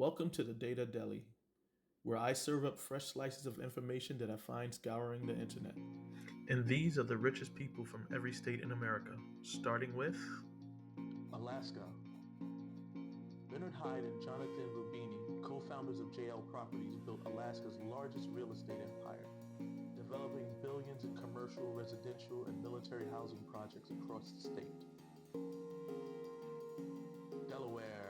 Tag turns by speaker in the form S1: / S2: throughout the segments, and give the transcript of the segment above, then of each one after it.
S1: Welcome to the Data Deli, where I serve up fresh slices of information that I find scouring the internet. And these are the richest people from every state in America, starting with
S2: Alaska. Leonard Hyde and Jonathan Lubini, co-founders of JL Properties, built Alaska's largest real estate empire, developing billions in commercial, residential, and military housing projects across the state. Delaware.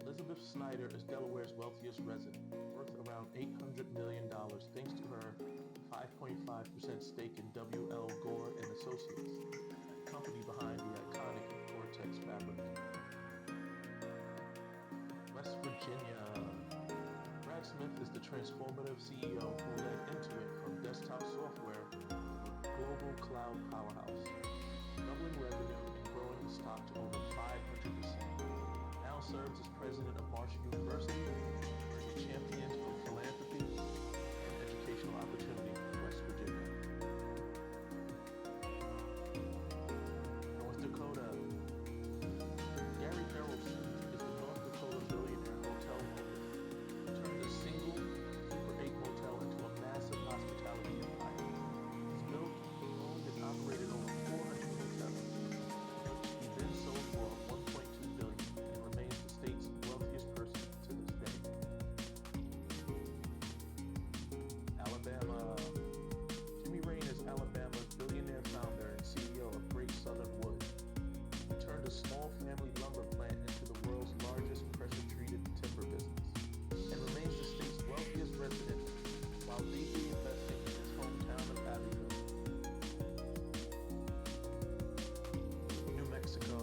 S2: Elizabeth Snyder is Delaware's wealthiest resident, worth around $800 million thanks to her 5.5% stake in W.L. Gore and Associates, company behind the iconic Gore-Tex fabric. West Virginia. Brad Smith is the transformative CEO who led Intuit from desktop software to a global cloud powerhouse, doubling revenue and growing the stock to over 500%. Now serves as president of Marshall University, where he champions for philanthropy and educational opportunity in West Virginia. North Dakota. Gary Harrelson is the North Dakota billionaire hotel mogul who turned a single Super 8 motel into a massive hospitality empire. He's built, owned, and operated over 400 hotels, which he then sold for $1.2 billion and remains the state's wealthiest person to this day. Alabama. Jimmy Rain is Alabama's billionaire founder and CEO of Great Southern Wood. He turned a small family lumber plant into the world's largest pressure-treated timber business and remains the state's wealthiest resident while deeply investing in his hometown of Abbeville. New Mexico.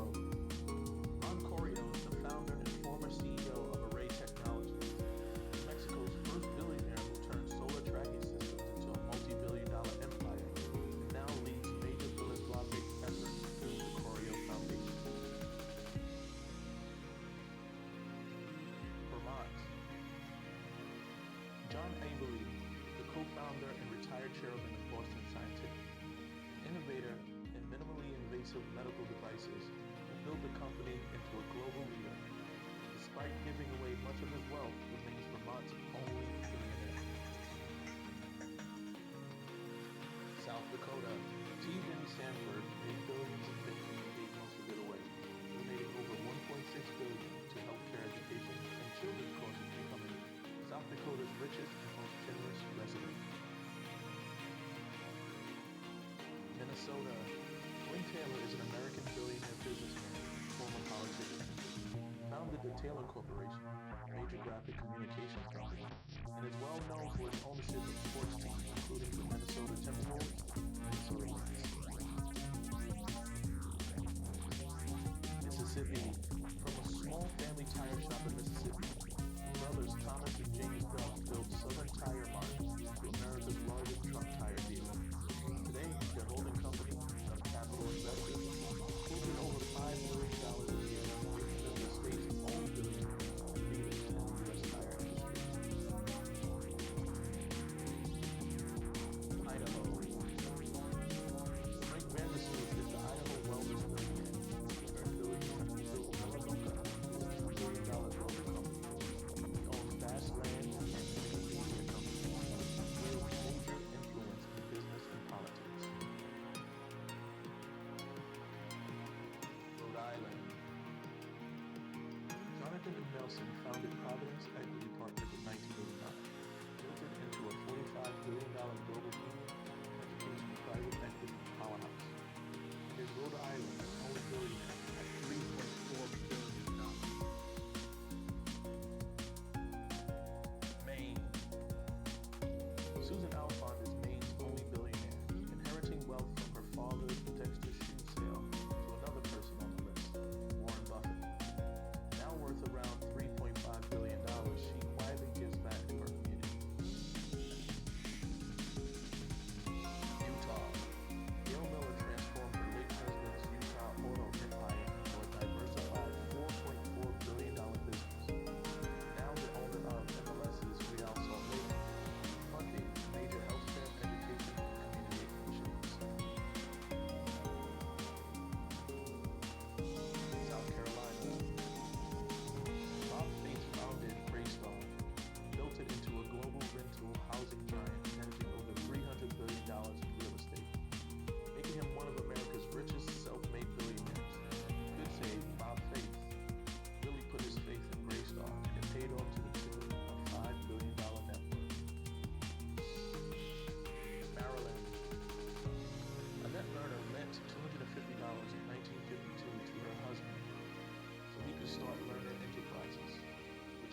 S2: Ron Corio is the founder and former CEO of Array Technologies, Mexico's first billionaire who turned solar tracking systems into a multi-billion-dollar empire and now leads major philanthropic efforts through the Corio Foundation. Vermont. John Abele is the co-founder and retired chairman of Boston Scientific, an innovator in minimally invasive medical devices who built the company into a global leader. Despite giving away much of his wealth, remains Vermont's only billionaire. South Dakota. T. Vinnie Sanford made billions in Bitcoin and gave most of it away, donating over $1.6 billion to healthcare education and children's causes, becoming South Dakota's richest and most generous resident. Minnesota. Wayne Taylor is an American billionaire businessman and former politician. Founded the Taylor Corporation, a major graphic communications company, and is well known for its ownership of sports teams, including the Minnesota Timberwolves and Minnesota Lynx. Mississippi. From a small family tire shop in Mississippi, the brothers Thomas and James Bell built Southern Tire Mart, America's largest truck tire dealer. Today, their holding company, of capital investors, pulls in over $5 million a year, making them the state's only billionaire and leaders in the U.S. tire industry. Idaho. Frank Vandersloot is the Idaho wellness billionaire. He earned billions to build Melaleuca, a $2 billion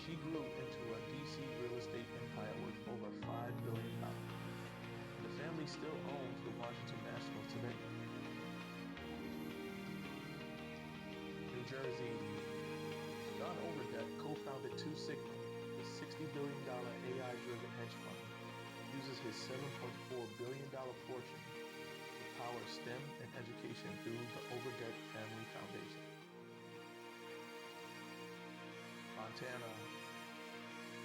S2: She grew into a DC real estate empire worth over $5 billion. And the family still owns the Washington Nationals today. New Jersey. John Overdeck co-founded Two Sigma, the $60 billion AI-driven hedge fund, and uses his $7.4 billion fortune to power STEM and education through the Overdeck Family Foundation. Montana.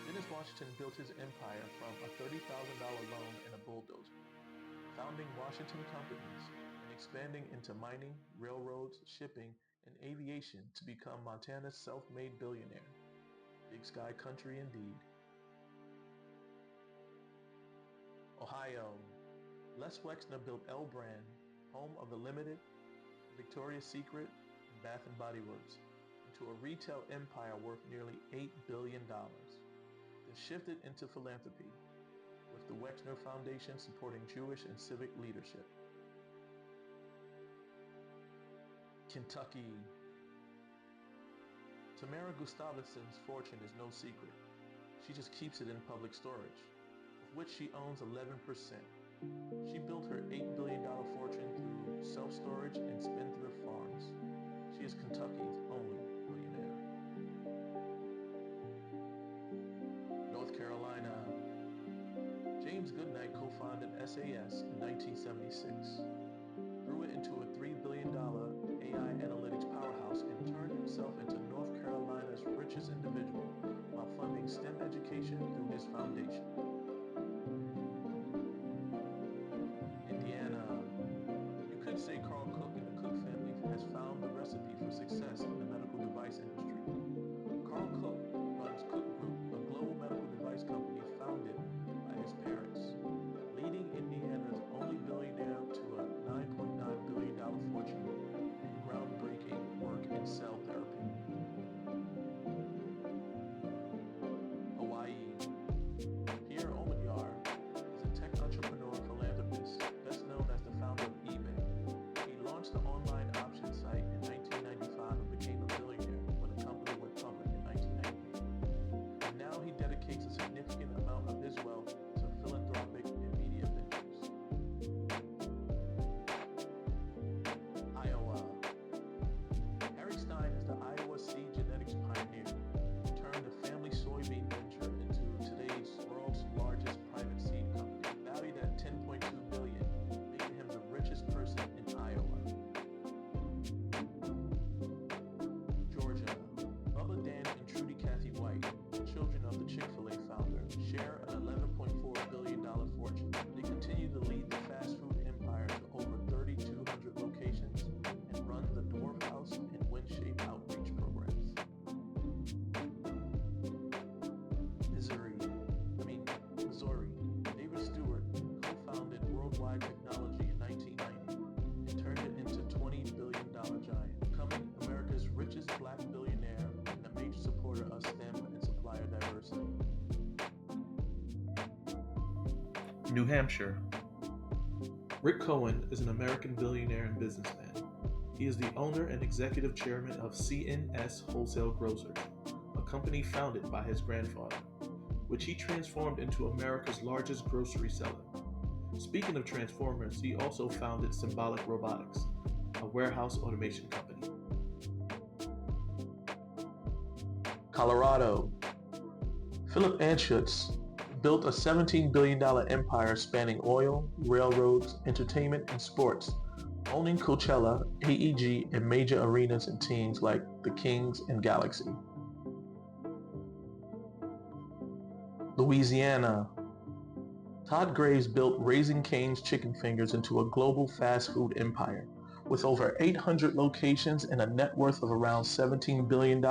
S2: Dennis Washington built his empire from a $30,000 loan and a bulldozer, founding Washington companies and expanding into mining, railroads, shipping, and aviation to become Montana's self-made billionaire. Big sky country indeed. Ohio. Les Wexner built L Brand, home of the Limited, Victoria's Secret, and Bath & Body Works, into a retail empire worth nearly $8 billion. Then shifted into philanthropy, with the Wexner Foundation supporting Jewish and civic leadership. Kentucky. Tamara Gustavson's fortune is no secret. She just keeps it in public storage, of which she owns 11%. She built her $8 billion fortune through self-storage and spendthrift farms. She is Kentucky's only billionaire. North Carolina. James Goodnight co-founded SAS in 1976, grew it into a $3 billion AI analytics powerhouse, and turned himself into North Carolina's richest individual while funding STEM education through his foundation. Indiana. You could say Carl Cook and the Cook family has found the recipe for success in the medical device industry. Carl Cook runs Cook Group, a global medical device company founded by his parents, leading Indiana's only billionaire to a $9.9 billion fortune and groundbreaking work in cell therapy. Hawaii. Pierre Omidyar is a tech entrepreneur and philanthropist, best known as the founder of eBay. He launched the online option site in 1995 and became a billionaire when the company went public in 1998. And now he dedicates a significant amount of his wealth to philanthropic and media ventures. Iowa. Harry Stein is the Iowa seed genetics pioneer who turned the family soybean venture into today's world's largest private seed company, valued at $10.2 billion, making him the richest person in Iowa. Georgia. Bubba Dan and Trudy Cathy White, children of the Chick-fil-A founder, share an $11.4 billion fortune. They continue to lead the fast food empire to over 3,200 locations and run the Dwarf House and WinShape outreach programs. Missouri. David Stewart co-founded Worldwide Technology in 1990 and turned it into a $20 billion giant, becoming America's richest black billionaire and a major supporter of STEM and supplier diversity.
S1: New Hampshire. Rick Cohen is an American billionaire and businessman. He is the owner and executive chairman of C&S Wholesale Grocers, a company founded by his grandfather, which he transformed into America's largest grocery seller. Speaking of transformers, he also founded Symbolic Robotics, a warehouse automation company.
S2: Colorado. Philip Anschutz built a $17 billion empire spanning oil, railroads, entertainment, and sports, owning Coachella, AEG, and major arenas and teams like the Kings and Galaxy. Louisiana. Todd Graves built Raising Cane's Chicken Fingers into a global fast food empire. With over 800 locations and a net worth of around $17 billion,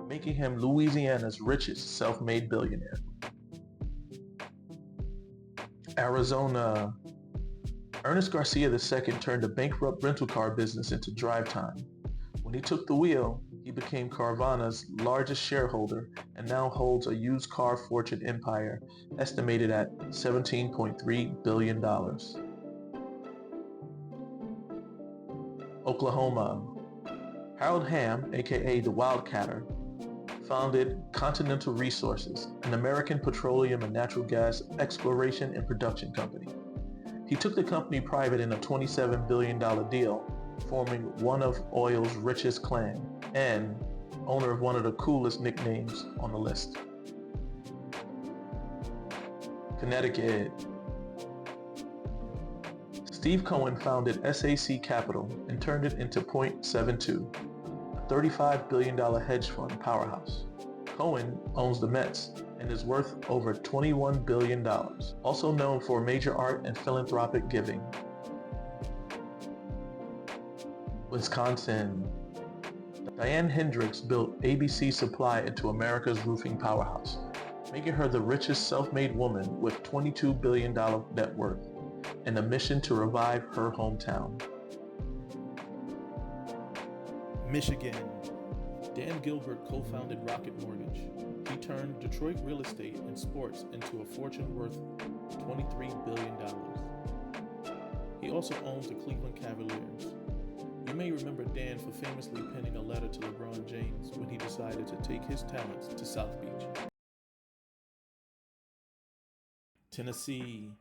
S2: making him Louisiana's richest self-made billionaire. Arizona. Ernest Garcia II turned a bankrupt rental car business into Drive Time. When he took the wheel, he became Carvana's largest shareholder and now holds a used car fortune empire estimated at $17.3 billion. Oklahoma. Harold Hamm, aka the Wildcatter, founded Continental Resources, an American petroleum and natural gas exploration and production company. He took the company private in a $27 billion deal, forming one of oil's richest clan and owner of one of the coolest nicknames on the list. Connecticut. Steve Cohen founded SAC Capital and turned it into Point72, a $35 billion hedge fund powerhouse. Cohen owns the Mets and is worth over $21 billion, also known for major art and philanthropic giving. Wisconsin. Diane Hendricks built ABC Supply into America's roofing powerhouse, making her the richest self-made woman with $22 billion net worth and a mission to revive her hometown.
S1: Michigan. Dan Gilbert co-founded Rocket Mortgage. He turned Detroit real estate and sports into a fortune worth $23 billion. He also owns the Cleveland Cavaliers. You may remember Dan for famously penning a letter to LeBron James when he decided to take his talents to South Beach. Tennessee.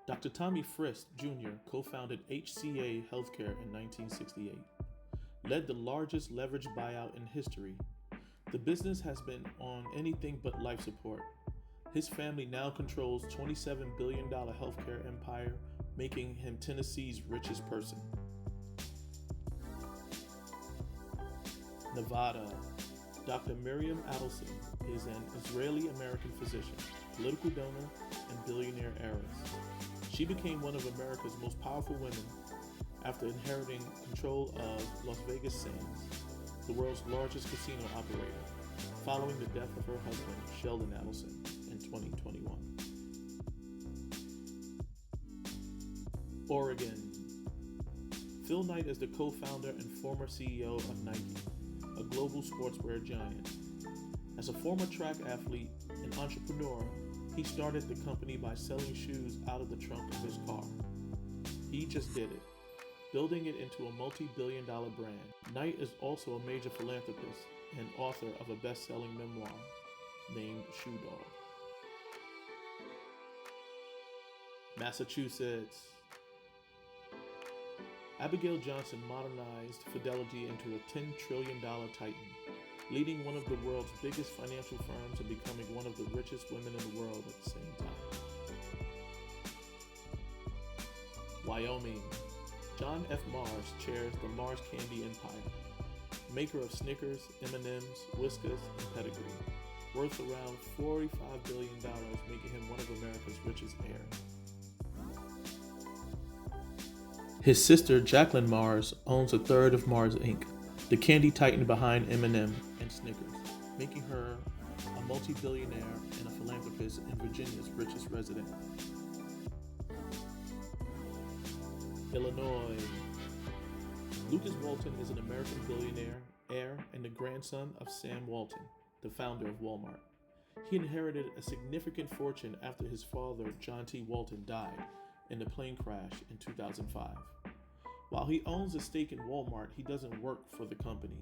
S1: Dr. Tommy Frist Jr. co-founded HCA Healthcare in 1968. Led the largest leveraged buyout in history. The business has been on anything but life support. His family now controls $27 billion healthcare empire, making him Tennessee's richest person. Nevada. Dr. Miriam Adelson is an Israeli-American physician, political donor, and billionaire heiress. She became one of America's most powerful women after inheriting control of Las Vegas Sands, the world's largest casino operator, following the death of her husband, Sheldon Adelson, in 2021. Oregon. Phil Knight is the co-founder and former CEO of Nike, a global sportswear giant. As a former track athlete and entrepreneur, he started the company by selling shoes out of the trunk of his car. He just did it, building it into a multi-billion-dollar brand. Knight is also a major philanthropist and author of a best-selling memoir named Shoe Dog. Massachusetts. Abigail Johnson modernized Fidelity into a $10 trillion titan, leading one of the world's biggest financial firms and becoming one of the richest women in the world at the same time. Wyoming. John F. Mars chairs the Mars Candy Empire, maker of Snickers, M&Ms, Whiskas, and Pedigree, worth around $45 billion, making him one of America's richest heirs. His sister, Jacqueline Mars, owns a third of Mars Inc., the candy titan behind M&M and Snickers, making her a multi-billionaire and a philanthropist and Virginia's richest resident. Illinois. Lucas Walton is an American billionaire, heir, and the grandson of Sam Walton, the founder of Walmart. He inherited a significant fortune after his father, John T. Walton, died in a plane crash in 2005. While he owns a stake in Walmart, he doesn't work for the company.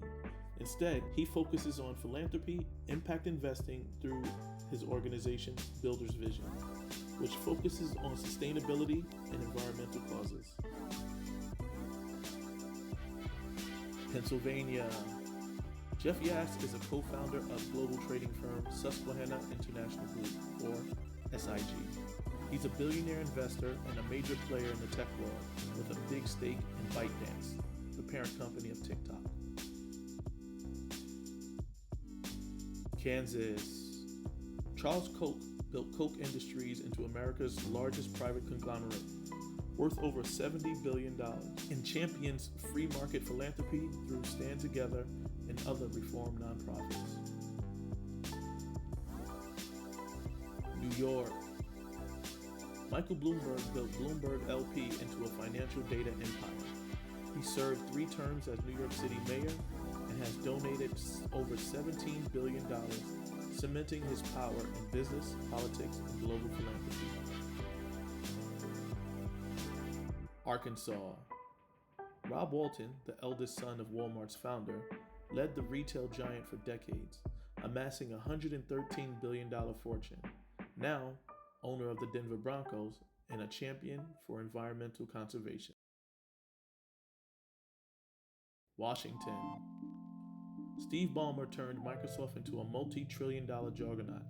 S1: Instead, he focuses on philanthropy, impact investing through his organization, Builder's Vision, which focuses on sustainability and environmental causes. Pennsylvania. Jeff Yass is a co-founder of global trading firm Susquehanna International Group, or SIG. He's a billionaire investor and a major player in the tech world with a big stake in ByteDance, the parent company of TikTok. Kansas. Charles Koch built Koch Industries into America's largest private conglomerate, worth over $70 billion, and champions free market philanthropy through Stand Together and other reform nonprofits. New York. Michael Bloomberg built Bloomberg LP into a financial data empire. He served 3 terms as New York City mayor and has donated over $17 billion, cementing his power in business, politics, and global philanthropy. Arkansas. Rob Walton, the eldest son of Walmart's founder, led the retail giant for decades, amassing a $113 billion fortune. Now, owner of the Denver Broncos and a champion for environmental conservation. Washington. Steve Ballmer turned Microsoft into a multi-trillion-dollar juggernaut,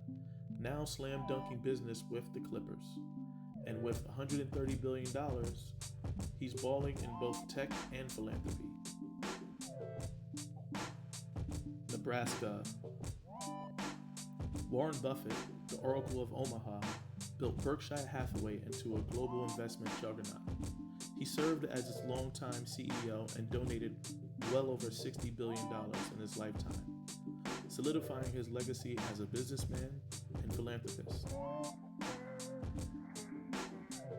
S1: now slam dunking business with the Clippers. And with $130 billion, he's balling in both tech and philanthropy. Nebraska. Warren Buffett, the Oracle of Omaha, built Berkshire Hathaway into a global investment juggernaut. He served as its longtime CEO and donated well over $60 billion in his lifetime, solidifying his legacy as a businessman and philanthropist.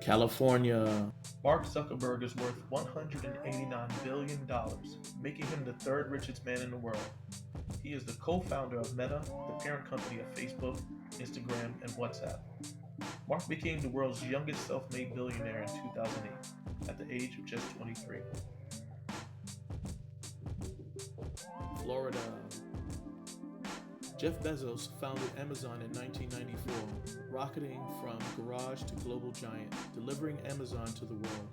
S1: California. Mark Zuckerberg is worth $189 billion, making him the third richest man in the world. He is the co-founder of Meta, the parent company of Facebook, Instagram, and WhatsApp. Mark became the world's youngest self-made billionaire in 2008, at the age of just 23. Florida. Jeff Bezos founded Amazon in 1994, rocketing from garage to global giant, delivering Amazon to the world.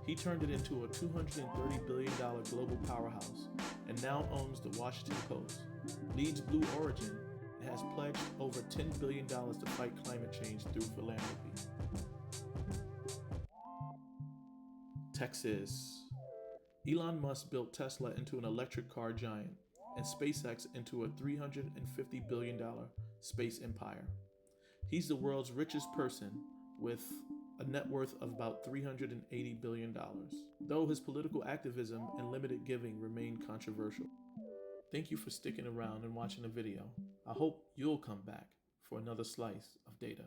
S1: He turned it into a $230 billion global powerhouse and now owns the Washington Post, leads Blue Origin, and has pledged over $10 billion to fight climate change through philanthropy. Texas. Elon Musk built Tesla into an electric car giant and SpaceX into a $350 billion space empire. He's the world's richest person with a net worth of about $380 billion, though his political activism and limited giving remain controversial. Thank you for sticking around and watching the video. I hope you'll come back for another slice of data.